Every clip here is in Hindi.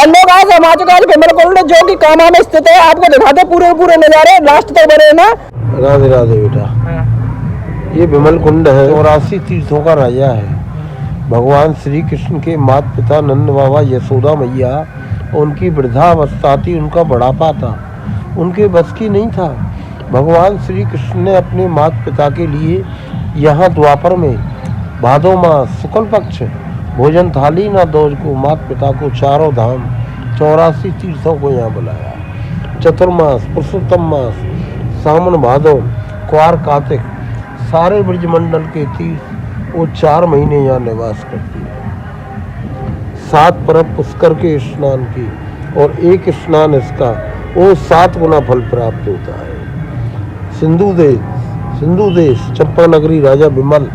हेलो गाइस, हम आ चुके हैं विमल कुंड जो कि कामा में स्थित है। आपको दिखाते पूरे नजारे लास्ट तक बने ना। राधे राधे बेटा। ये विमल कुंड है, 84 तीर्थों का राजा है। भगवान श्री कृष्ण के माता पिता नंद बाबा, यशोदा मैया, उनकी वृद्धावस्था थी, उनका बुढ़ापा था, उनके बस की नहीं था। भगवान श्री कृष्ण ने अपने माता पिता के लिए यहाँ द्वापर में भादो मास शुक्ल पक्ष भोजन थाली न दोज को माता पिता को चारों धाम 84 तीर्थों को यहाँ बुलाया। चतुर्मास, पुरुषोत्तम मास, सावन भादो, क्वार कार्तिक, सारे ब्रजमंडल के तीर्थ वो 4 महीने यहाँ निवास करती है। 7 परब पुष्कर के स्नान की और एक स्नान इसका वो 7 गुना फल प्राप्त होता है। सिंधु देश चंपा नगरी राजा विमल,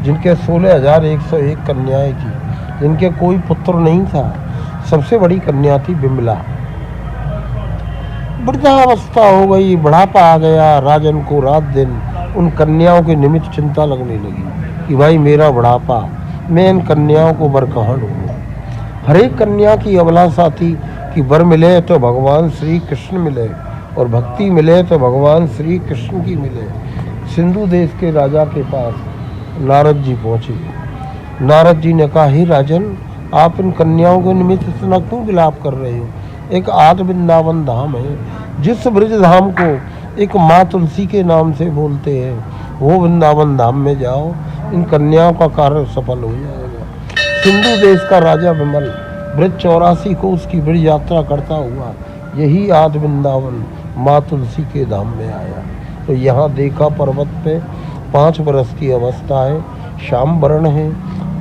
जिनके 16,101 कन्याएं थी, जिनके कोई पुत्र नहीं था, सबसे बड़ी कन्या थी विमला। वृद्धावस्था हो गई, बुढ़ापा आ गया, राजन को रात दिन उन कन्याओं के निमित्त चिंता लगने लगी कि भाई मेरा बुढ़ापा, मैं इन कन्याओं को वर कहाँ ढूंढूं। हर एक कन्या की अभिलाषा थी कि वर मिले तो भगवान श्री कृष्ण मिले और भक्ति मिले तो भगवान श्री कृष्ण की मिले। सिंधु देश के राजा के पास नारद जी पहुँचे। नारद जी ने कहा, हे राजन, आप इन कन्याओं के निमित्त इतना क्यों विलाप कर रहे हो? एक आदि वृंदावन धाम है, जिस ब्रज धाम को एक माँ तुलसी के नाम से बोलते हैं, वो वृंदावन धाम में जाओ, इन कन्याओं का कार्य सफल हो जाएगा। सिंधु देश का राजा विमल ब्रज 84 को उसकी ब्रज यात्रा करता हुआ यही आदि वृंदावन माँ तुलसी के धाम में आया। तो यहाँ देखा पर्वत पे 5 बरस की अवस्था है, श्याम वर्ण है,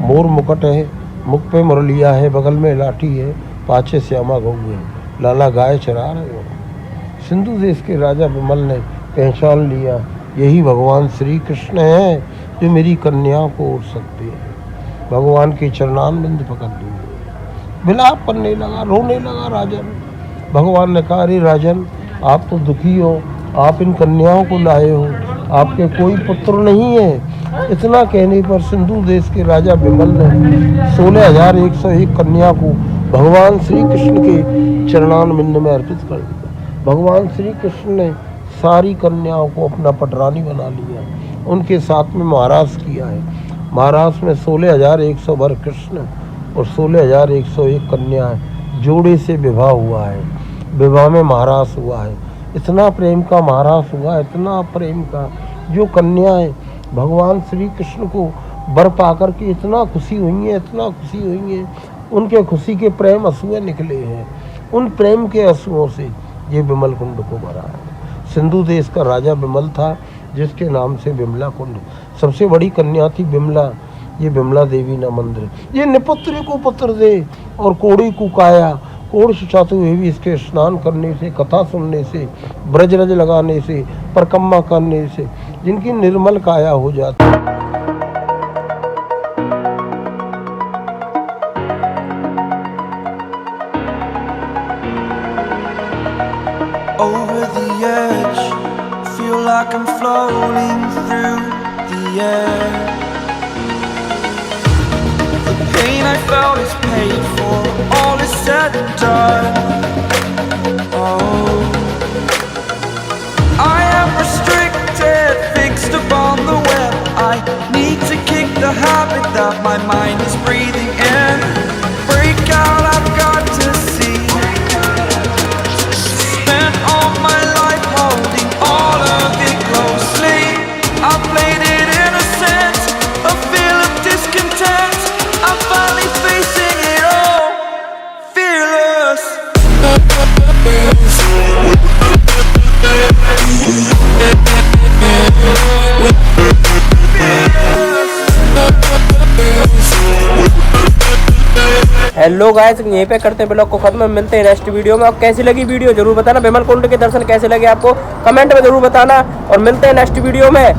मोर मुकुट है, मुख पे मुरलिया है, बगल में लाठी है, पाछे श्यामा गऊ है, लाला गाय चरा रहे हो। सिंधु देश के राजा विमल ने पहचान लिया, यही भगवान श्री कृष्ण है जो मेरी कन्याओं को उड़ सकते हैं। भगवान के चरणान बिंद पकड़ लिए, विलाप करने लगा, रोने लगा राजन। भगवान ने कहा, अरे राजन, आप तो दुखी हो, आप इन कन्याओं को लाए हो, आपके कोई पुत्र नहीं है। इतना कहने पर सिंधु देश के राजा विमल ने 16,101 कन्या को भगवान श्री कृष्ण के चरणान बिंद में अर्पित कर दिया। भगवान श्री कृष्ण ने सारी कन्याओं को अपना पटरानी बना लिया, उनके साथ में महाराज किया है। महाराज में 16,100 वर कृष्ण और 16,101 कन्याएं जोड़े से विवाह हुआ है। विवाह में महाराज हुआ है। इतना प्रेम का महाराज हुआ, इतना प्रेम का, जो कन्याएं भगवान श्री कृष्ण को वर पाकर के इतना खुशी हुई हैं, इतना खुशी हुई हैं, उनके खुशी के प्रेम असूए निकले हैं। उन प्रेम के असूओं से ये विमल कुंड को भरा है। सिंधु देश का राजा विमल था, जिसके नाम से विमला कुंड। सबसे बड़ी कन्या थी विमला, ये विमला देवी ना मंदिर। ये निपुत्र को पुत्र दे और कोड़ी को काया, कोड़ सुचाते हुए भी इसके स्नान करने से, कथा सुनने से, ब्रजरज लगाने से, परिक्रमा करने से जिनकी निर्मल काया हो जाती। Over the edge, feel like I'm floating through the air. The pain I felt is paid for, all is said and done. Oh, I am restricted, fixed upon the web. I need to kick the habit that my mind is breathing in. Break out, I've got to see. Spent all my life holding all of it closely. I played it innocent, a feel of discontent. I'm finally facing it all, fearless. Hello guys, यहीं पे करते हैं ब्लॉग को खत्म। मिलते हैं नेक्स्ट वीडियो में। और कैसी लगी वीडियो जरूर बताना। विमल कुंड के दर्शन कैसे लगे आपको कमेंट में जरूर बताना। और मिलते हैं नेक्स्ट वीडियो में।